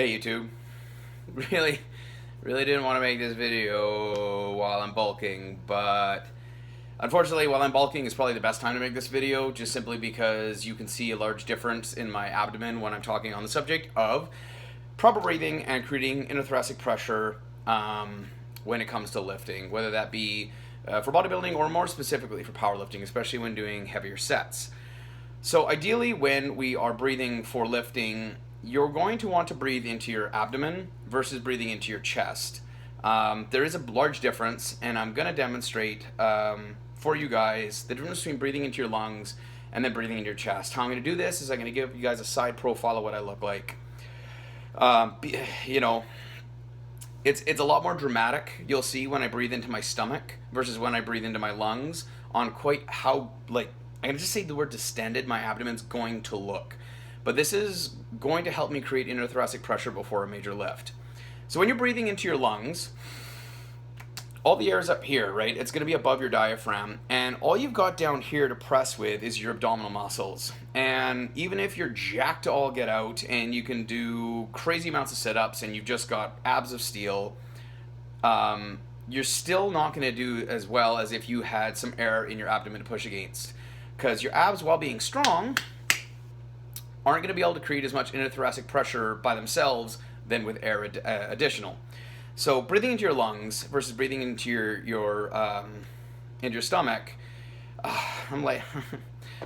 Hey YouTube, really, really didn't want to make this video while I'm bulking, but unfortunately while I'm bulking is probably the best time to make this video, just simply because you can see a large difference in my abdomen when I'm talking on the subject of proper breathing and creating intra-thoracic pressure when it comes to lifting, whether that be for bodybuilding or more specifically for powerlifting, especially when doing heavier sets. So ideally, when we are breathing for lifting, you're going to want to breathe into your abdomen versus breathing into your chest. There is a large difference, and I'm going to demonstrate for you guys the difference between breathing into your lungs and then breathing into your chest. How I'm going to do this is I'm going to give you guys a side profile of what I look like. You know, it's a lot more dramatic. You'll see when I breathe into my stomach versus when I breathe into my lungs on quite how, like, I'm going to just say the word distended my abdomen's going to look. But this is going to help me create intra-thoracic pressure before a major lift. So when you're breathing into your lungs, all the air is up here, right? It's going to be above your diaphragm, and all you've got down here to press with is your abdominal muscles. And even if you're jacked to all get out and you can do crazy amounts of sit-ups and you've just got abs of steel, you're still not going to do as well as if you had some air in your abdomen to push against. Because your abs, while being strong, aren't going to be able to create as much intra-thoracic pressure by themselves than with air additional. So breathing into your lungs versus breathing into your stomach, I'm like,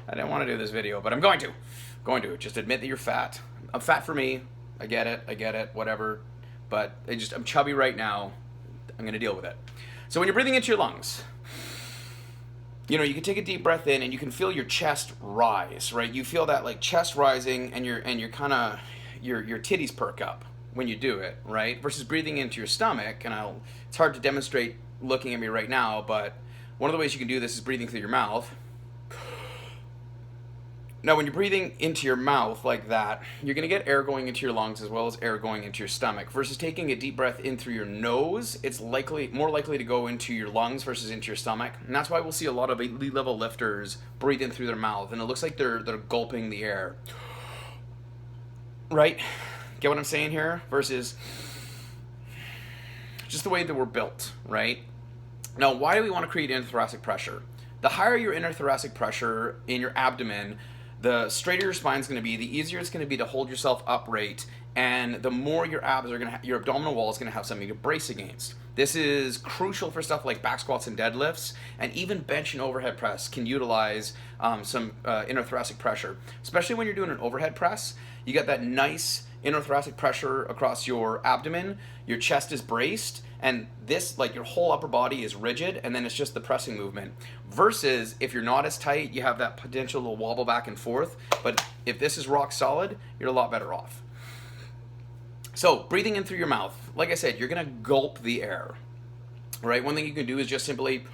I didn't want to do this video, but I'm going to. Just admit that you're fat. I'm fat for me. I get it, whatever. But I'm chubby right now. I'm going to deal with it. So when you're breathing into your lungs, you know, you can take a deep breath in and you can feel your chest rise, right? You feel that like chest rising and your titties perk up when you do it, right? Versus breathing into your stomach, and it's hard to demonstrate looking at me right now, but one of the ways you can do this is breathing through your mouth. Now, when you're breathing into your mouth like that, you're going to get air going into your lungs as well as air going into your stomach. Versus taking a deep breath in through your nose, it's more likely to go into your lungs versus into your stomach. And that's why we'll see a lot of elite level lifters breathe in through their mouth, and it looks like they're gulping the air. Right? Get what I'm saying here? Versus just the way that we're built, right? Now, why do we want to create intra-thoracic pressure? The higher your intra-thoracic pressure in your abdomen, the straighter your spine is going to be, the easier it's going to be to hold yourself upright, and the more your your abdominal wall is going to have something to brace against. This is crucial for stuff like back squats and deadlifts, and even bench and overhead press can utilize some intra-thoracic pressure. Especially when you're doing an overhead press, you get that nice intra-thoracic pressure across your abdomen, your chest is braced, and this, like, your whole upper body is rigid, and then it's just the pressing movement. Versus if you're not as tight, you have that potential to wobble back and forth, but if this is rock solid, you're a lot better off. So breathing in through your mouth, like I said, you're gonna gulp the air, right? One thing you can do is just simply,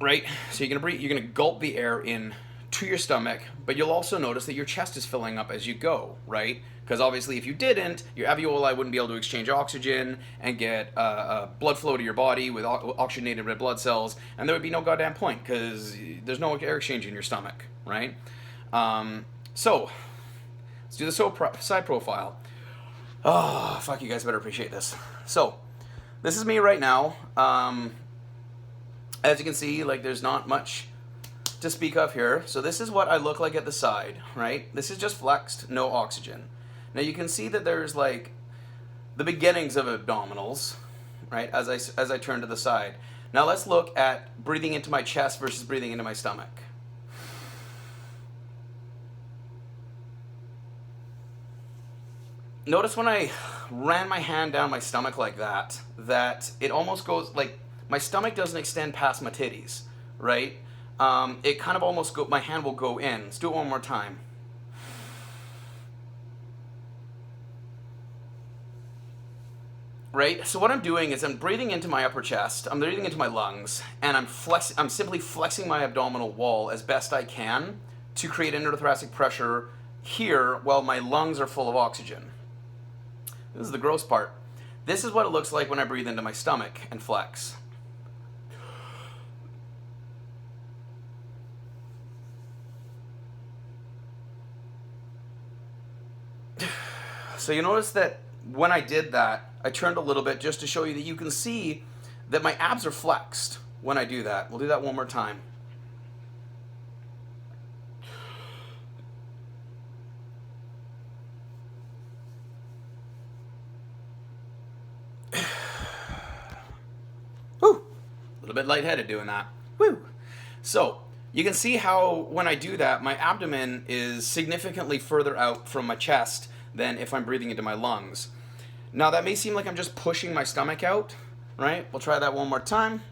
right? So you're gonna gulp the air in to your stomach, but you'll also notice that your chest is filling up as you go, right? Because obviously if you didn't, your alveoli wouldn't be able to exchange oxygen and get blood flow to your body with oxygenated red blood cells, and there would be no goddamn point because there's no air exchange in your stomach, right? So let's do the side profile. Oh, fuck, you guys better appreciate this. So this is me right now. As you can see, like, there's not much to speak of here. So this is what I look like at the side, right? This is just flexed, no oxygen. Now you can see that there's like the beginnings of abdominals, right? As I turn to the side. Now let's look at breathing into my chest versus breathing into my stomach. Notice when I ran my hand down my stomach like that it almost goes like my stomach doesn't extend past my titties, right? It kind of almost my hand will go in. Let's do it one more time. Right? So what I'm doing is I'm breathing into my upper chest, I'm breathing into my lungs, and I'm simply flexing my abdominal wall as best I can to create intra-thoracic pressure here while my lungs are full of oxygen. This is the gross part. This is what it looks like when I breathe into my stomach and flex. So you notice that when I did that, I turned a little bit just to show you that you can see that my abs are flexed when I do that. We'll do that one more time. Woo! A little bit lightheaded doing that. Woo! So you can see how when I do that, my abdomen is significantly further out from my chest than if I'm breathing into my lungs. Now that may seem like I'm just pushing my stomach out, right? We'll try that one more time.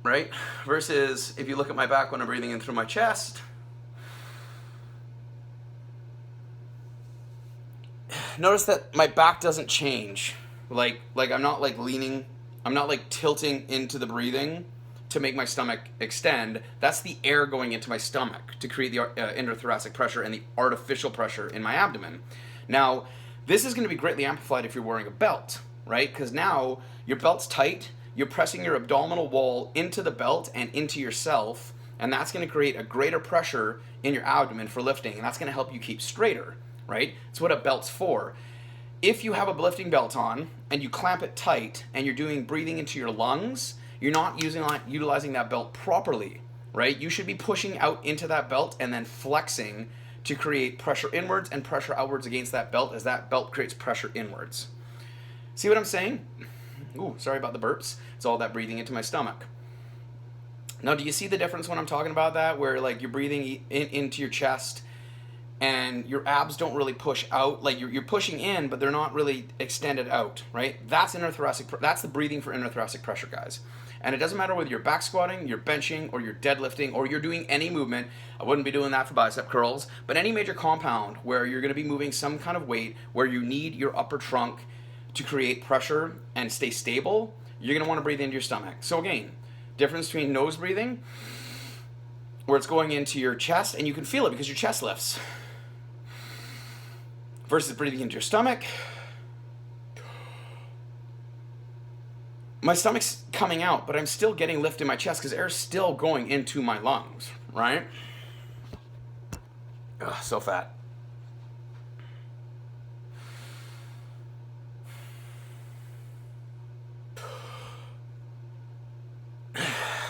Right? Versus if you look at my back when I'm breathing in through my chest, notice that my back doesn't change. Like I'm not like leaning, I'm not like tilting into the breathing to make my stomach extend. That's the air going into my stomach to create the intra-thoracic pressure and the artificial pressure in my abdomen. Now, this is going to be greatly amplified if you're wearing a belt, right? Because now your belt's tight, you're pressing your abdominal wall into the belt and into yourself, and that's going to create a greater pressure in your abdomen for lifting, and that's going to help you keep straighter, right? It's what a belt's for. If you have a lifting belt on and you clamp it tight and you're doing breathing into your lungs, you're not utilizing that belt properly, right? You should be pushing out into that belt and then flexing to create pressure inwards and pressure outwards against that belt, as that belt creates pressure inwards. See what I'm saying? Ooh, sorry about the burps. It's all that breathing into my stomach. Now, do you see the difference when I'm talking about that, where like you're breathing into your chest and your abs don't really push out? Like you're pushing in, but they're not really extended out, right? That's intra-thoracic. That's the breathing for intra-thoracic pressure, guys. And it doesn't matter whether you're back squatting, you're benching, or you're deadlifting, or you're doing any movement. I wouldn't be doing that for bicep curls, but any major compound where you're going to be moving some kind of weight, where you need your upper trunk to create pressure and stay stable, you're going to want to breathe into your stomach. So again, difference between nose breathing, where it's going into your chest, and you can feel it because your chest lifts, versus breathing into your stomach. My stomach's coming out, but I'm still getting lift in my chest because air's still going into my lungs, right? Ugh, so fat.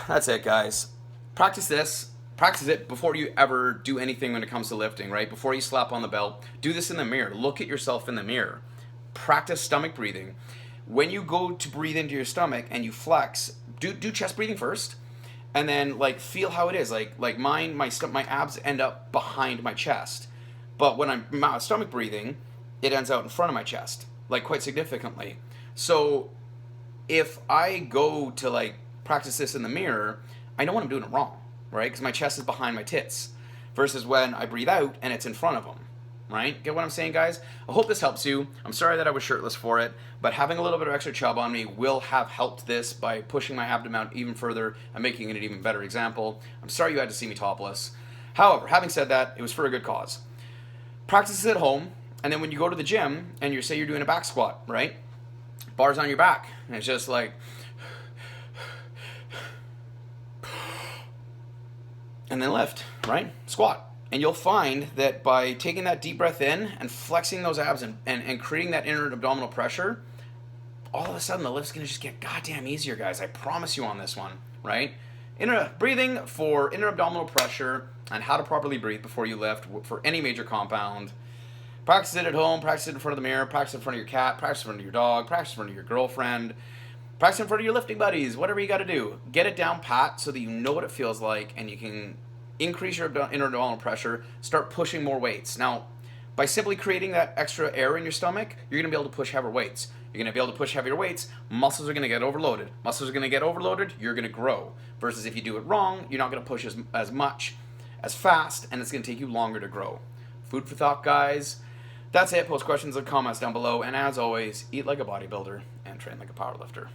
That's it, guys. Practice this. Practice it before you ever do anything when it comes to lifting, right? Before you slap on the belt, do this in the mirror. Look at yourself in the mirror. Practice stomach breathing. When you go to breathe into your stomach and you flex, do chest breathing first, and then like feel how it is. Like mine, my abs end up behind my chest, but when I'm stomach breathing, it ends out in front of my chest, like quite significantly. So if I go to like practice this in the mirror, I know when I'm doing it wrong, right? Because my chest is behind my tits, versus when I breathe out and it's in front of them, right? Get what I'm saying, guys? I hope this helps you. I'm sorry that I was shirtless for it, but having a little bit of extra chub on me will have helped this by pushing my abdomen out even further and making it an even better example. I'm sorry you had to see me topless. However, having said that, it was for a good cause. Practice this at home, and then when you go to the gym and you say you're doing a back squat, right? Bars on your back, and it's just like, and then lift, right? Squat. And you'll find that by taking that deep breath in and flexing those abs and creating that inner abdominal pressure, all of a sudden the lift's gonna just get goddamn easier, guys. I promise you on this one, right? Breathing for inner abdominal pressure and how to properly breathe before you lift for any major compound. Practice it at home, practice it in front of the mirror, practice it in front of your cat, practice in front of your dog, practice in front of your girlfriend, practice in front of your lifting buddies, whatever you gotta do. Get it down pat so that you know what it feels like and you can increase your inner abdominal pressure, start pushing more weights. Now, by simply creating that extra air in your stomach, you're going to be able to push heavier weights. You're going to be able to push heavier weights, muscles are going to get overloaded. Muscles are going to get overloaded, you're going to grow. Versus if you do it wrong, you're not going to push as much, as fast, and it's going to take you longer to grow. Food for thought, guys. That's it. Post questions and comments down below. And as always, eat like a bodybuilder and train like a powerlifter.